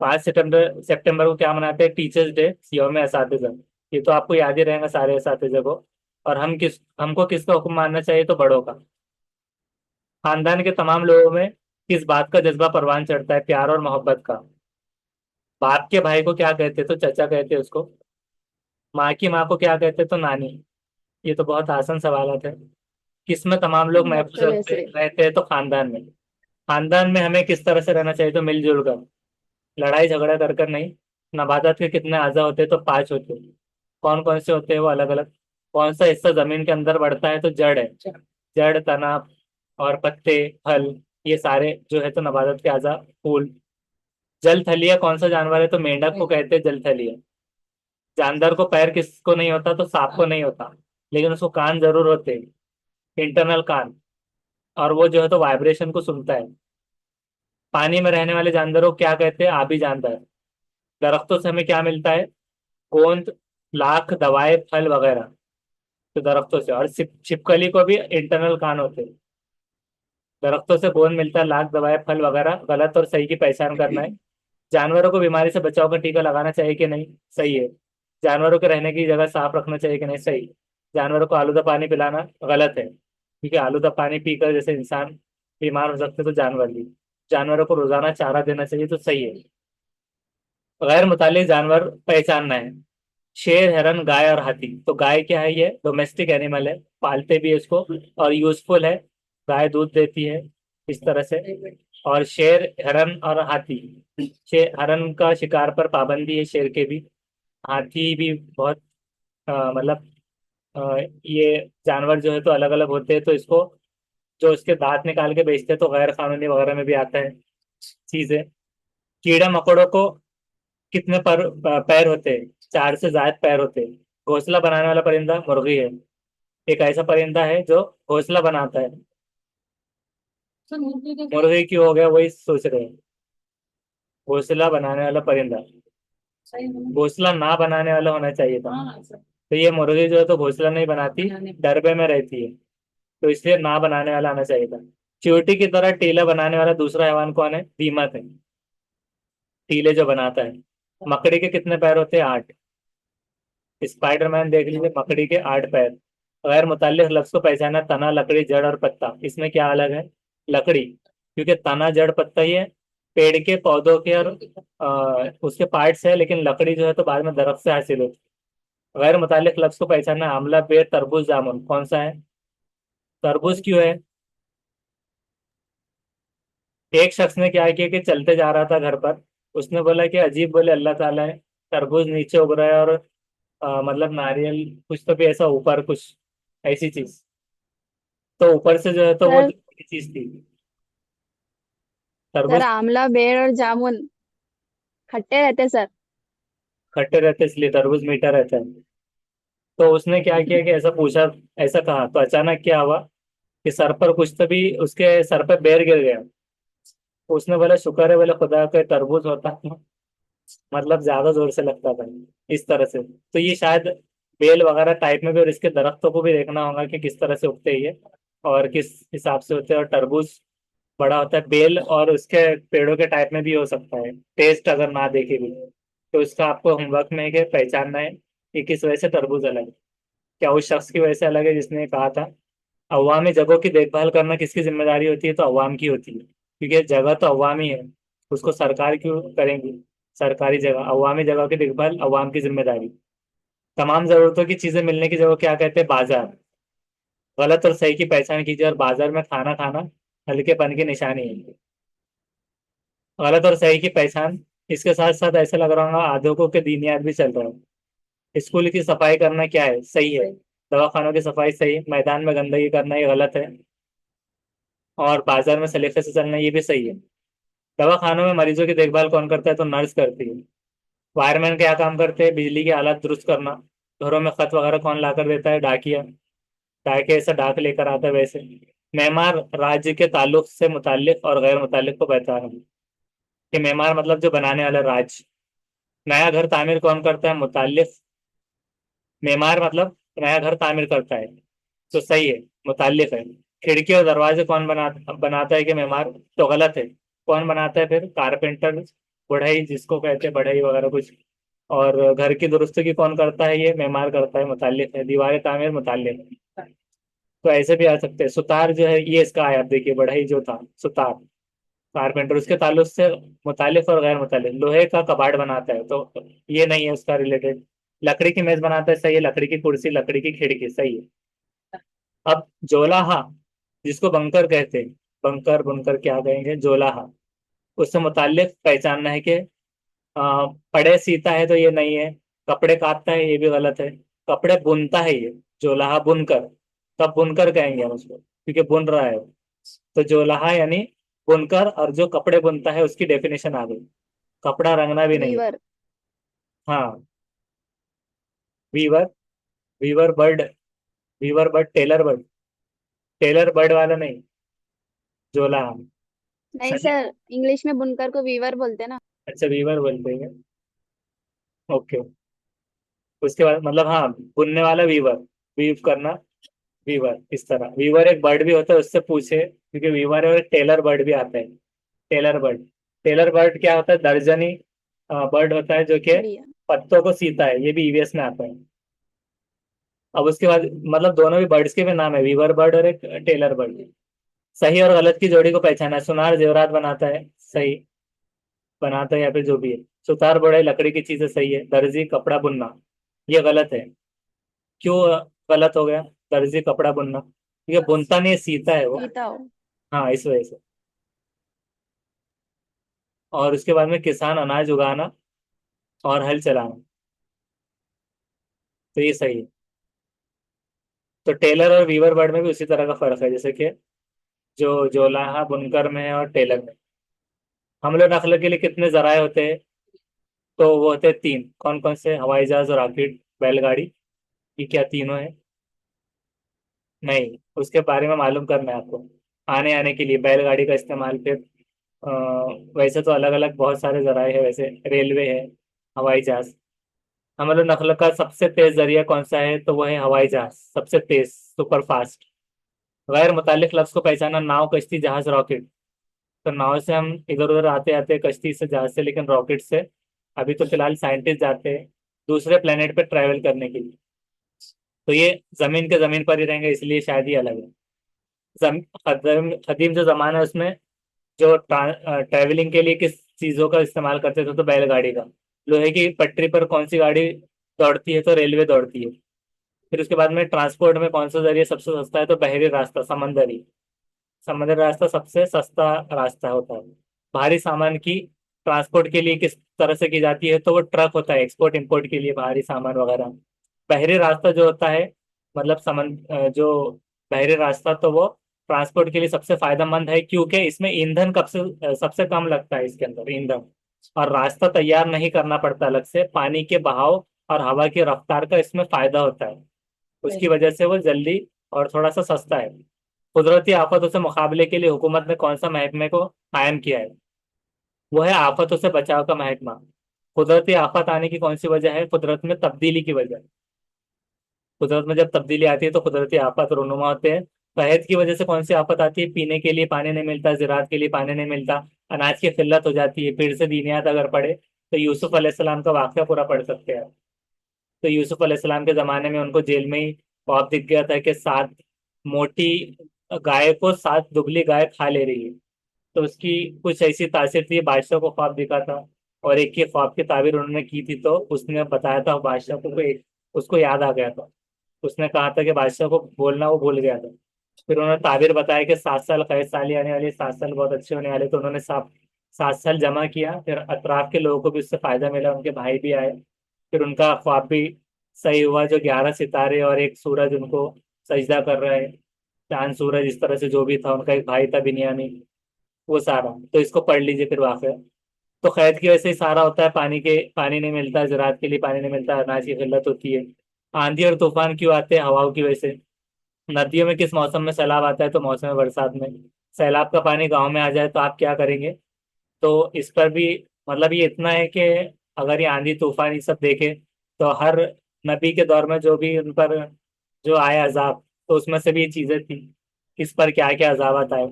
5 सितंबर को क्या मनाते हैं? टीचर्स डे, यौम असातिज़ा। ये तो आपको याद ही रहेगा सारे असातिज़ा को। और हमको किसका हुक्म मानना चाहिए? तो बड़ों का। खानदान के तमाम लोगों में किस बात का जज्बा परवान चढ़ता है? प्यार और मोहब्बत का। बाप के भाई को क्या कहते हैं? तो चचा कहते हैं उसको। माँ की माँ को क्या कहते हैं? तो नानी। ये तो बहुत आसान सवाल है। किस में तमाम लोग महफूज डॉक्टर रहते लेसरे। रहते हैं? तो खानदान में। खानदान में हमें किस तरह से रहना चाहिए? तो मिलजुल कर। लड़ाई झगड़ा कर कर नहीं। नबातात के कितने अज़ा होते हैं? तो 5 होते हैं। कौन कौन से होते हैं? वो अलग अलग। कौन सा हिस्सा जमीन के अंदर बढ़ता है? तो जड़ है। जड़, तना और पत्ते, फल, ये सारे जो है तो नबातात के अज़ा। फूल। जल थलिया कौन सा जानवर है? तो मेंढक को कहते हैं जल थलिया। जानवर को पैर किसको नहीं होता? तो सांप को नहीं होता। लेकिन उसको कान जरूर होते हैं, इंटरनल कान। और वो जो है तो वाइब्रेशन को सुनता है। पानी में रहने वाले जानवरों को क्या कहते हैं? आबी जानवर। दरख्तों से हमें क्या मिलता है? गोंद, लाख, दवाएं, फल वगैरह। तो दरख्तों से। और छिपकली को भी इंटरनल कान होते हैं। दरख्तों से गोंद मिलता है, लाख, दवाएं, फल वगैरह। गलत और सही की पहचान करना है। जानवरों को बीमारी से बचाव का टीका लगाना चाहिए कि नहीं? सही है। जानवरों के रहने की जगह साफ रखना चाहिए कि नहीं? सही। जानवरों को आलूदा पानी पिलाना गलत है, क्योंकि आलूदा पानी पीकर जैसे इंसान बीमार हो सकते हैं, तो जानवर भी। जानवरों को रोजाना चारा देना चाहिए, तो सही है। गैर मुतालिक जानवर पहचानना है। शेर, हिरन, गाय और हाथी। तो गाय क्या है? ये डोमेस्टिक एनिमल है, पालते भी है इसको। और यूजफुल है। गाय दूध देती है, इस तरह से। और शेर, हिरन और हाथी। हिरन का शिकार पर पाबंदी है, शेर के भी। हाथी भी बहुत मतलब, ये जानवर जो है तो अलग अलग होते हैं, तो इसको जो उसके दांत निकाल के बेचते हैं तो गैर कानूनी वगैरह में भी आता है चीजें। कीड़ा मकोड़ों को कितने पैर होते हैं? चार से ज्यादा पैर होते हैं। घोंसला बनाने वाला परिंदा मुर्गी है। एक ऐसा परिंदा है जो घोंसला बनाता है। मुर्गी क्यों हो गया वही सोच रहे हैं। घोंसला बनाने वाला परिंदा, घोंसला ना बनाने वाला होना चाहिए था। तो ये मुर्गी जो है तो घोंसला नहीं बनाती, डरबे में रहती है, तो इसलिए ना बनाने वाला आना चाहिए था। चींटी की तरह टीला बनाने वाला दूसरा हैवान कौन है? दीमक है। टीले जो बनाता है। मकड़ी के कितने पैर होते हैं? 8। स्पाइडरमैन देख लीजिए, मकड़ी के 8 पैर। गैर मुतल्लिक लफ्ज को पहचाना। तना, लकड़ी, जड़ और पत्ता, इसमें क्या अलग है? लकड़ी, क्योंकि तना जड़ पत्ता ही है, पेड़ के पौधों के और उसके पार्ट्स है, लेकिन लकड़ी जो है तो बाद में दरख्त से हासिल होती है। गैर मुतल्लिक लफ्ज को पहचाना। आंवला, बेर, तरबूज, जामुन, कौन सा है? तरबूज क्यों है? एक शख्स ने क्या किया कि चलते जा रहा था घर पर, उसने बोला कि अजीब, बोले अल्लाह ताला है, तरबूज नीचे उग रहा है और मतलब नारियल कुछ तो भी ऐसा ऊपर कुछ ऐसी चीज, तो ऊपर से जो है तो वो सर। चीज थी। सर, तरबूज आंवला, बेर और जामुन खट्टे रहते सर। खट्टे रहते इसलिए तरबूज मीठा रहता है। तो उसने क्या किया कि ऐसा पूछा, ऐसा कहा, तो अचानक क्या हुआ कि सर पर कुछ तो भी, उसके सर पे बेर गिर गया। तो उसने बोला शुक्र है, बोले खुदा का तरबूज होता मतलब ज्यादा जोर से लगता था इस तरह से। तो ये शायद बेल वगैरह टाइप में भी, और इसके दरख्तों को भी देखना होगा कि किस तरह से उगते हैं ये और किस हिसाब से होते हैं। और तरबूज बड़ा होता है, बेल और उसके पेड़ों के टाइप में भी हो सकता है, टेस्ट अगर ना देखे भी। तो इसका आपको होमवर्क में है कि पहचानना है कि किस वजह से तरबूज अलग है। क्या उस शख्स की वजह से अलग है जिसने कहा था? अवामी जगहों की देखभाल करना किसकी जिम्मेदारी होती है? तो अवाम की होती है, क्योंकि जगह तो अवामी है, उसको सरकार क्यों करेंगी? सरकारी जगह, अवामी जगह की देखभाल अवाम की जिम्मेदारी। तमाम जरूरतों की चीजें मिलने की जगह क्या कहते हैं? बाजार। गलत और सही की पहचान कीजिए। और बाजार में खाना खाना हल्केपन की निशानी है। गलत और सही की पहचान, इसके साथ साथ ऐसा लग रहा होगा आधों के दीनियात भी चल रहा है। स्कूल की सफाई करना क्या है? सही है। दवाखानों की सफाई सही है। मैदान में गंदगी करना ये गलत है। और बाजार में सलीके से चलना ये भी सही है। दवाखानों में मरीजों की देखभाल कौन करता है? तो नर्स करती है। वायरमैन क्या काम करते हैं? बिजली के आलात दुरुस्त करना। घरों में खत वगैरह कौन ला कर देता है? डाकिया। डाकिया से डाक लेकर आता है वैसे। मेमार राज्य के ताल्लुक से मुतालिक और गैर मुतालिक को पहचाना। कि मेमार मतलब जो बनाने वाला राज्य। नया घर तामीर कौन करता है? मुतालिक। मेमार मतलब नया घर तामीर करता है, तो सही है, मुतालिक है। खिड़की और दरवाजे कौन बनाता है? कि मेमार, तो गलत है। कौन बनाता है फिर? कारपेंटर। बढ़ई जिसको कहते हैं, बढ़ई वगैरह कुछ। और घर की दुरुस्ती कौन करता है? ये मेमार करता है, मुतालिक है। दीवारें तामीर मुतालिक है। तो ऐसे भी आ सकते हैं। सुतार जो है ये इसका आया, आप देखिए, बढ़ई जो था सुतार, कारपेंटर, उसके ताल्लुक से मुतालिक और गैर मुतालिक। लोहे का कबाड़ बनाता है, तो ये नहीं है उसका रिलेटेड। लकड़ी की मेज बनाता है, सही है। लकड़ी की कुर्सी, लकड़ी की खिड़की, सही है। अब जोलाहा, जिसको बंकर कहते हैं, बंकर बुनकर क्या कहेंगे? जोलाहा। उससे मुतालिक पहचानना है कि पड़े सीता है, तो ये नहीं है। कपड़े काटता है, ये भी गलत है। कपड़े बुनता है ये, जोलाहा बुनकर। तब बुनकर कहेंगे हम उसको, क्योंकि बुन रहा है वो। तो जोलाहा यानी बुनकर, और जो कपड़े बुनता है उसकी डेफिनेशन आ गई। कपड़ा रंगना भी नहीं है। वीवर। हाँ, weaver. Weaver bird, weaver bird, tailor bird. Tailor bird वाला नहीं, जोलाहा। नहीं सही। सर, इंग्लिश में बुनकर को वीवर बोलते हैं ना। अच्छा, वीवर बोलते हैं। ओके। उसके बाद मतलब हाँ, बुनने वाला वीवर, वीव करना, वीवर। इस तरह वीवर एक बर्ड भी होता है, उससे पूछे, क्योंकि वीवर है। और एक टेलर बर्ड भी आता है, टेलर बर्ड। टेलर बर्ड क्या होता है? दर्जनी बर्ड होता है जो कि बढ़िया। पत्तों को सीता है, ये भी ईवीएस में आता है। अब उसके बाद मतलब दोनों भी बर्ड्स के भी नाम है, वीवर बर्ड और एक टेलर बर्ड। सही और गलत की जोड़ी को पहचाना। सुनार जेवरात बनाता है, सही, बनाता है या फिर जो भी है। सुतार बड़े लकड़ी की चीजें, सही है। दर्जी कपड़ा बुनना, ये गलत है। क्यों गलत हो गया? दर्जी कपड़ा बुनना, ये बुनता नहीं है, सीता है वो। सीता हो। हाँ, इस वजह से। और उसके बाद में किसान अनाज उगाना और हल चलाना, तो ये सही है। तो टेलर और वीवर बर्ड में भी उसी तरह का फर्क है, जैसे कि जो जोलाहा बुनकर में है और टेलर में। हमले नकल के लिए कितने जराए होते हैं? तो वो होते हैं तीन। कौन कौन से? हवाई जहाज, रॉकेट, बैलगाड़ी। ये क्या तीनों है? नहीं, उसके बारे में मालूम करना है आपको। आने आने के लिए बैलगाड़ी का इस्तेमाल, फिर अ, वैसे तो अलग अलग बहुत सारे जराए हैं, वैसे रेलवे है, हवाई जहाज। हमलो नकल का सबसे तेज जरिया कौन सा है? तो वो है हवाई जहाज, सबसे तेज, सुपर फास्ट। गैर मुतालिक लफ्ज को पहचाना: नाव, कश्ती, जहाज, रॉकेट। तो नाव से हम इधर उधर आते आते, कश्ती से, जहाज से, लेकिन रॉकेट से अभी तो फिलहाल साइंटिस्ट जाते हैं दूसरे प्लेनेट पे ट्रैवल करने के लिए। तो ये जमीन के जमीन पर ही रहेंगे, इसलिए शायद ये अलग है। कदीम जो जमाना है उसमें जो ट्रैवलिंग के लिए किस चीजों का इस्तेमाल करते थे? तो बैलगाड़ी का। लोहे की पटरी पर कौन सी गाड़ी दौड़ती है? तो रेलवे दौड़ती है। फिर उसके बाद में ट्रांसपोर्ट में कौन सा जरिए सबसे सस्ता है? तो बहरी रास्ता, समंदरी। समुद्री रास्ता सबसे सस्ता रास्ता होता है। भारी सामान की ट्रांसपोर्ट के लिए किस तरह से की जाती है? तो वो ट्रक होता है, एक्सपोर्ट इंपोर्ट के लिए भारी सामान वगैरह। बहरी रास्ता जो होता है, मतलब जो बहरी रास्ता, तो वो ट्रांसपोर्ट के लिए सबसे फायदेमंद है, क्योंकि इसमें ईंधन सबसे कम लगता है इसके अंदर ईंधन। और रास्ता तैयार नहीं करना पड़ता अलग से, पानी के बहाव और हवा की रफ्तार का इसमें फायदा होता है। उसकी वजह से वो जल्दी और थोड़ा सा सस्ता है। कुदरती आफतों से मुकाबले के लिए हुकूमत ने कौन सा महकमे को कायम किया है? वो है आफतों से बचाव का महकमा। कुदरती आफत आने की कौन सी वजह है? कुदरत में तब्दीली की वजह। कुदरत में जब तब्दीली आती है तो कुदरती आफत रूनुमा होते हैं। कहत की वजह से कौन सी आफत आती है? पीने के लिए पानी नहीं मिलता, ज़राअत के लिए पानी नहीं मिलता, अनाज की किल्लत हो जाती है। फिर से दीनियात अगर पढ़े तो यूसुफ अलैहिस्सलाम का वाक़या पूरा पढ़ सकते हैं। तो यूसुफ अलैहिस्सलाम के ज़माने में उनको जेल में ही ख्वाब दिख गया था कि सात मोटी गाय को सात दुबली गाय खा ले रही है। तो उसकी कुछ ऐसी तासीर थी, बादशाह को ख्वाब दिखा था। और एक ही ख्वाब की ताबीर उन्होंने की थी, तो उसने बताया था बादशाह को, एक उसको याद आ गया था। उसने कहा था कि बादशाह को बोलना, वो भूल गया था। फिर उन्होंने ताबीर बताया कि 7 साल कैद साली आने वाली, 7 साल बहुत अच्छे होने वाले। तो उन्होंने 7 साल जमा किया, फिर अतराफ के लोगों को भी उससे फायदा मिला, उनके भाई भी आए। फिर उनका ख्वाब भी सही हुआ, जो 11 सितारे और एक सूरज उनको सजदा कर रहा है, चांद सूरज इस तरह से जो भी था, उनका एक भाई था बिन्यामीन, वो सारा। तो इसको पढ़ लीजिए फिर वाक़या। तो कैद की वजह से ही सारा होता है, पानी नहीं मिलता, ज़राअत के लिए पानी नहीं मिलता, अनाज की किल्लत होती है। आंधी और तूफान क्यों आते हैं? हवाओं की वजह से। नदियों में किस मौसम में सैलाब आता है? तो मौसम बरसात में। सैलाब का पानी गांव में आ जाए तो आप क्या करेंगे? तो इस पर भी मतलब ये इतना है कि अगर ये आंधी तूफान ये सब देखे, तो हर नबी के दौर में जो भी उन पर जो आए अजाब, तो उसमें से भी ये चीजें थी, किस पर क्या क्या अजाबत आए।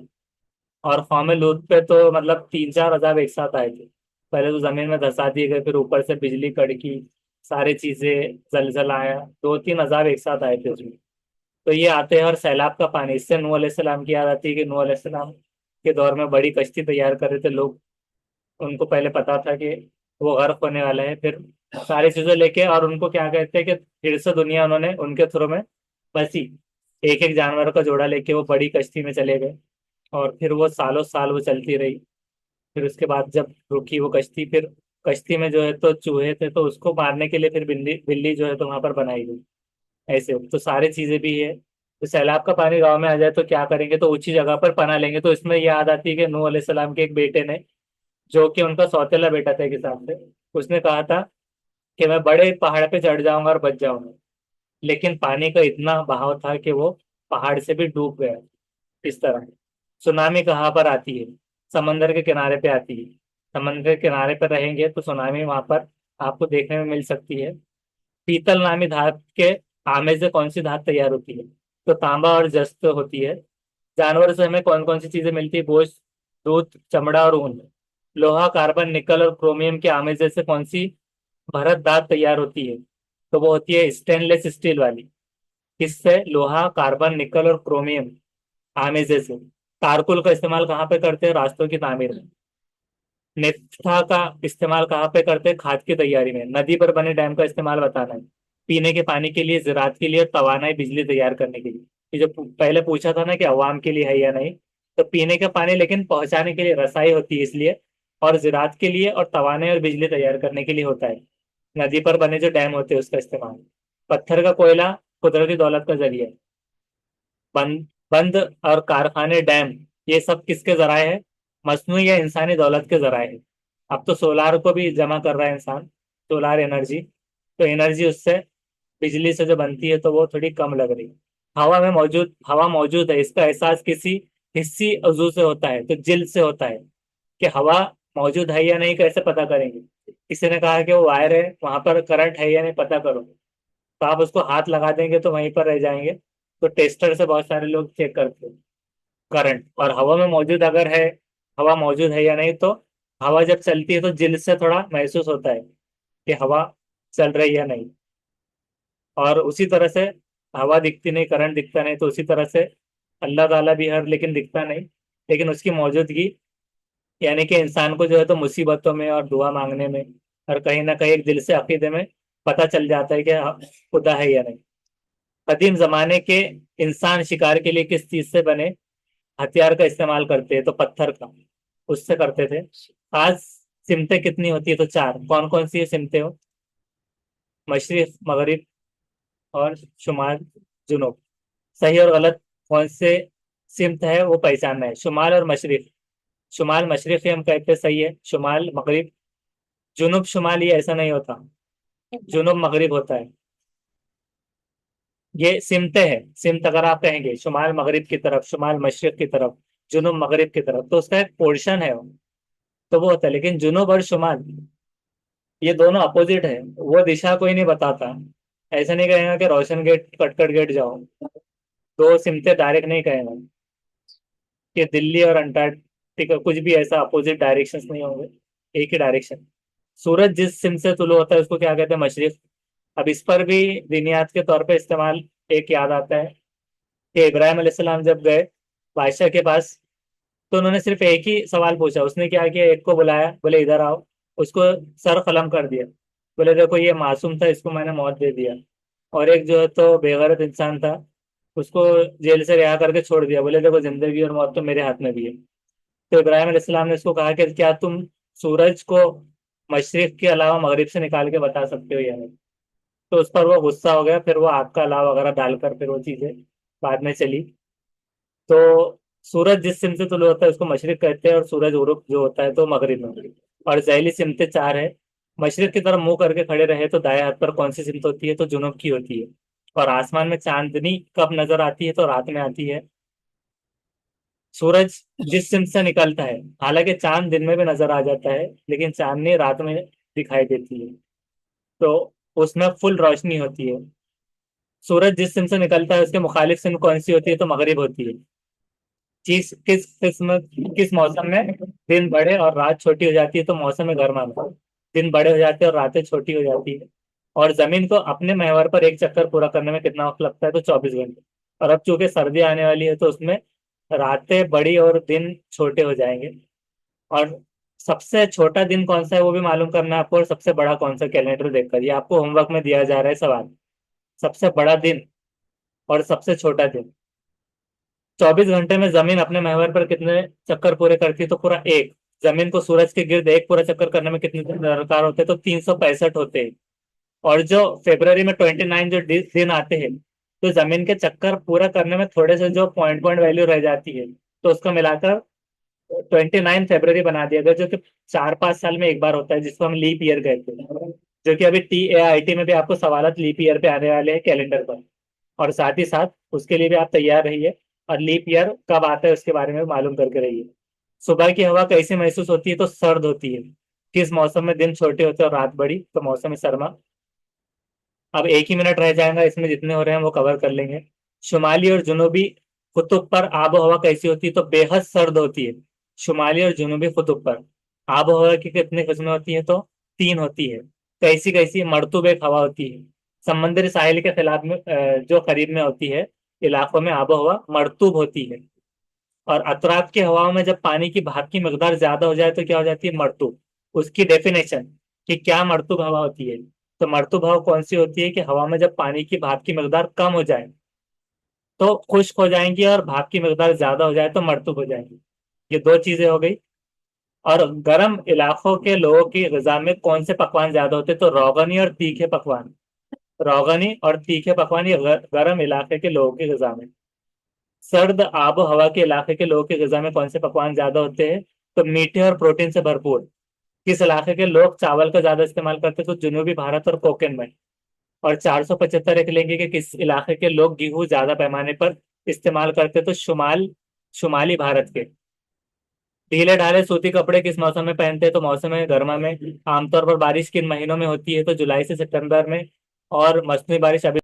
और कौम लूत पे तो मतलब 3 4 अजाब एक साथ आए थे। पहले तो जमीन में धंसा दिए गए, फिर ऊपर से बिजली कड़की, सारी चीजें, जलजला आया, 2 3 अजाब एक साथ आए थे उसमें। तो ये आते हैं। और सैलाब का पानी, इससे नूह अलैहिस्सलाम की याद आती है कि नूह अलैहिस्सलाम के दौर में बड़ी कश्ती तैयार कर रहे थे लोग। उनको पहले पता था कि वो गर्क होने वाला है, फिर सारी चीजें लेके, और उनको क्या कहते हैं कि फिर से दुनिया उन्होंने उनके थ्रू में बसी। एक एक जानवर का जोड़ा लेके वो बड़ी कश्ती में चले गए, और फिर वो सालों साल वो चलती रही। फिर उसके बाद जब रुकी वो कश्ती, फिर कश्ती में जो है तो चूहे थे, तो उसको मारने के लिए फिर बिल्ली बिल्ली जो है तो वहां पर बनाई गई। ऐसे तो सारी चीजें भी है। तो सैलाब का पानी गांव में आ जाए तो क्या करेंगे? तो ऊंची जगह पर पना लेंगे। तो इसमें ये याद आती है कि नूह अलैहिस्सलाम के एक बेटे ने, जो कि उनका सौतेला बेटा था एक हिसाब से, उसने कहा था कि मैं बड़े पहाड़ पे चढ़ जाऊंगा और बच जाऊंगा। लेकिन पानी का इतना बहाव था कि वो पहाड़ से भी डूब गया। इस तरह सुनामी कहाँ पर आती है? समंदर के किनारे पे आती है। समंदर के किनारे पर रहेंगे तो सुनामी वहां पर आपको देखने में मिल सकती है। पीतल नामी धातु के आमे से कौन सी धातु तैयार होती है? तो तांबा और जस्त होती है। जानवर से हमें कौन कौन सी चीजें मिलती है? गोश्त, दूध, चमड़ा और ऊन। लोहा, कार्बन, निकल और क्रोमियम के आमेजे से कौन सी भरत धातु तैयार होती है? तो वो होती है स्टेनलेस स्टील वाली। किससे? लोहा, कार्बन, निकल और क्रोमियम आमेजे से। तारकुल का इस्तेमाल कहाँ पे करते हैं? रास्तों की तामीर में। नेफ्था का इस्तेमाल कहाँ पे करते हैं? खाद की तैयारी में। नदी पर बने डैम का इस्तेमाल बताना है। पीने के पानी के लिए, ज़राअत के लिए, तवानाई बिजली तैयार करने के लिए। ये जो पहले पूछा था ना कि अवाम के लिए है या नहीं, तो पीने का पानी लेकिन पहुंचाने के लिए रसाई होती है इसलिए, और ज़राअत के लिए और तवानाई और बिजली तैयार करने के लिए होता है। नदी पर बने जो डैम होते हैं उसका इस्तेमाल। पत्थर का कोयला कुदरती दौलत का जरिया है। बंद बंद और कारखाने, डैम ये सब किसके जराए है? मस्नूई या इंसानी दौलत के जराए है। अब तो सोलार को भी जमा कर रहा है इंसान, सोलार एनर्जी। तो एनर्जी उससे, बिजली से जो बनती है, तो वो थोड़ी कम लग रही है। हवा मौजूद है, इसका एहसास किसी हिस्सी अजू से होता है, तो जिल्द से होता है। कि हवा मौजूद है या नहीं कैसे पता करेंगे? किसी ने कहा कि वो वायर है, वहां पर करंट है या नहीं पता करो। तो आप उसको हाथ लगा देंगे तो वहीं पर रह जाएंगे। तो टेस्टर से बहुत सारे लोग चेक करते हैं करंट। और हवा में मौजूद अगर है, हवा मौजूद है या नहीं, तो हवा जब चलती है तो जिल्द से थोड़ा महसूस होता है कि हवा चल रही है या नहीं। और उसी तरह से हवा दिखती नहीं, करंट दिखता नहीं, तो उसी तरह से अल्लाह ताला भी हर लेकिन दिखता नहीं, लेकिन उसकी मौजूदगी, यानी कि इंसान को जो है तो मुसीबतों में और दुआ मांगने में और कहीं ना कहीं एक दिल से अकीदे में पता चल जाता है कि हाँ, खुदा है या नहीं। कदीम जमाने के इंसान शिकार के लिए किस चीज से बने हथियार का इस्तेमाल करते हैं? तो पत्थर का, उससे करते थे। आज सिमतें कितनी होती है? तो चार। कौन कौन सी सिमतें हो? मशरिक, मगरिब और शुमाल, जुनूब। सही और गलत कौन से सिमत है वो पहचानना है। शुमाल और मशरिक। शुमाल मशरिक हम कहते हैं, सही है। शुमाल मगरिब। जुनूब शुमाल, ये ऐसा नहीं होता, जुनूब मगरिब होता है। ये सिमतें हैं। सिमत अगर आप कहेंगे शुमाल मगरिब की तरफ, शुमाल मशरिक की तरफ, जुनूब मगरिब की तरफ, तो उसका एक पोर्शन है वो, तो वो होता है। लेकिन जुनूब और शुमाल, ये दोनों अपोजिट है। वो दिशा कोई नहीं बताता। ऐसा नहीं कहेगा कि रोशन गेट, कटकट गेट जाओ। दो सिमतें डायरेक्ट नहीं कहेगा कि दिल्ली और अंटार्कटिका, कुछ भी ऐसा अपोजिट डायरेक्शंस नहीं होंगे, एक ही डायरेक्शन। सूरज जिस सिम से तुलू होता है उसको क्या कहते हैं? मशरिक। अब इस पर भी दिनियात के तौर पे इस्तेमाल एक याद आता है कि इब्राहिम अलैहिस्सलाम जब गए बादशाह के पास, तो उन्होंने सिर्फ एक ही सवाल पूछा। उसने क्या किया, एक को बुलाया, बोले इधर आओ, उसको सर कलम कर दिया। बोले देखो ये मासूम था, इसको मैंने मौत दे दिया। और एक जो है तो बेगैरत इंसान था, उसको जेल से रिहा करके छोड़ दिया। बोले देखो जिंदगी और मौत तो मेरे हाथ में भी है। तो इब्राहिम अलैहिस्सलाम ने उसको कहा कि क्या तुम सूरज को मशरिक के अलावा मगरिब से निकाल के बता सकते हो या नहीं? तो उस पर वो गुस्सा हो गया। फिर वो आग का अलाव वगैरह डालकर फिर वो चीजें बाद में चली। तो सूरज जिस सिम से तुलू होता है उसको मशरिक कहते हैं, और सूरज उरुग जो होता है तो मगरिब में। और जैली सिमतें चार है। मशरिक की तरफ मुंह करके खड़े रहे तो दाएं हाथ पर कौन सी सिमत होती है? तो जुनूब की होती है। और आसमान में चांदनी कब नजर आती है? तो रात में आती है। सूरज जिस सिम से निकलता है, हालांकि चांद दिन में भी नजर आ जाता है, लेकिन चांदनी रात में दिखाई देती है, तो उसमें फुल रोशनी होती है। सूरज जिस सिम से निकलता है उसके मुखालिफ सिम कौन सी होती है? तो मगरिब होती है। किस मौसम में दिन बड़े और रात छोटी हो जाती है? तो मौसम में गर्मा में दिन बड़े हो जाते हैं और रातें छोटी हो जाती है। और जमीन को अपने महवर पर एक चक्कर पूरा करने में कितना वक्त लगता है? तो 24 घंटे। और अब चूंकि सर्दी आने वाली है तो उसमें रातें बड़ी और दिन छोटे हो जाएंगे। और सबसे छोटा दिन कौन सा है वो भी मालूम करना है आपको, और सबसे बड़ा कौन सा, कैलेंडर देखकर। ये आपको होमवर्क में दिया जा रहा है सवाल। सबसे बड़ा दिन और सबसे छोटा दिन। 24 घंटे में जमीन अपने महवर पर कितने चक्कर पूरे करती है? तो पूरा एक। जमीन को सूरज के गिर्द एक पूरा चक्कर करने में कितने दिन दरकार होते हैं? तो 365 होते हैं। और जो फेब्रवरी में 29 जो दिन आते हैं, तो जमीन के चक्कर पूरा करने में थोड़े से जो पॉइंट पॉइंट वैल्यू रह जाती है, तो उसको मिलाकर 29 फरवरी बना दिया गया, जो कि 4-5 साल में एक बार होता है, जिसको हम लीप ईयर कहते हैं। जो कि अभी TAIT में भी आपको सवालत लीप ईयर पे आने वाले हैं कैलेंडर पर। और साथ ही साथ उसके लिए भी आप तैयार रहिए, और लीप ईयर कब आता है उसके बारे में मालूम करके रहिए। सुबह की हवा कैसी महसूस होती है? तो सर्द होती है। किस मौसम में दिन छोटे होते हैं और रात बड़ी? तो मौसम सरमा। अब एक ही मिनट रह जाएगा, इसमें जितने हो रहे हैं वो कवर कर लेंगे। शुमाली और जुनूबी कुतुब पर आबो हवा कैसी होती है? तो बेहद सर्द होती है। शुमाली और जुनूबी कुतुब पर आबो हवा की कितनी किस्में होती है? तो तीन होती है। कैसी कैसी? मरतूब एक हवा होती है। समुद्री साहिल के खिलाफ में जो करीब में होती है इलाकों में आबो हवा मरतूब होती है। और अतराफ की हवाओं में जब पानी की भाप की मकदार ज्यादा हो जाए तो क्या हो जाती है? मरतूब। उसकी डेफिनेशन कि क्या मरतूब हवा होती है? तो मरतूब हवा कौन सी होती है? कि हवा में जब पानी की भाप की मकदार कम हो जाए तो खुश्क हो जाएंगी, और भाप की मकदार ज्यादा हो जाए तो मरतूब हो जाएंगी। ये दो चीजें हो गई। और गर्म इलाकों के लोगों की गजा में कौन से पकवान ज्यादा होते हैं? तो रोगनी और तीखे पकवान। रोगनी और तीखे पकवान ये गर्म इलाके के लोगों की गजा में। सर्द आबो हवा के इलाके के लोगों की ग़िज़ा में कौन से पकवान ज्यादा होते हैं? तो मीठे और प्रोटीन से भरपूर। किस इलाके के लोग चावल का ज्यादा इस्तेमाल करते हैं? तो जनूबी भारत और कोकेन में। और 475 एक लेंगे कि किस इलाके के लोग गेहूं ज्यादा पैमाने पर इस्तेमाल करते हैं? तो शुमाली भारत के। ढीले ढाले सूती कपड़े किस मौसम में पहनते हैं? तो मौसम है गर्मा में। आमतौर पर बारिश किन महीनों में होती है? तो जुलाई से सितंबर में। और मौसमी बारिश अभी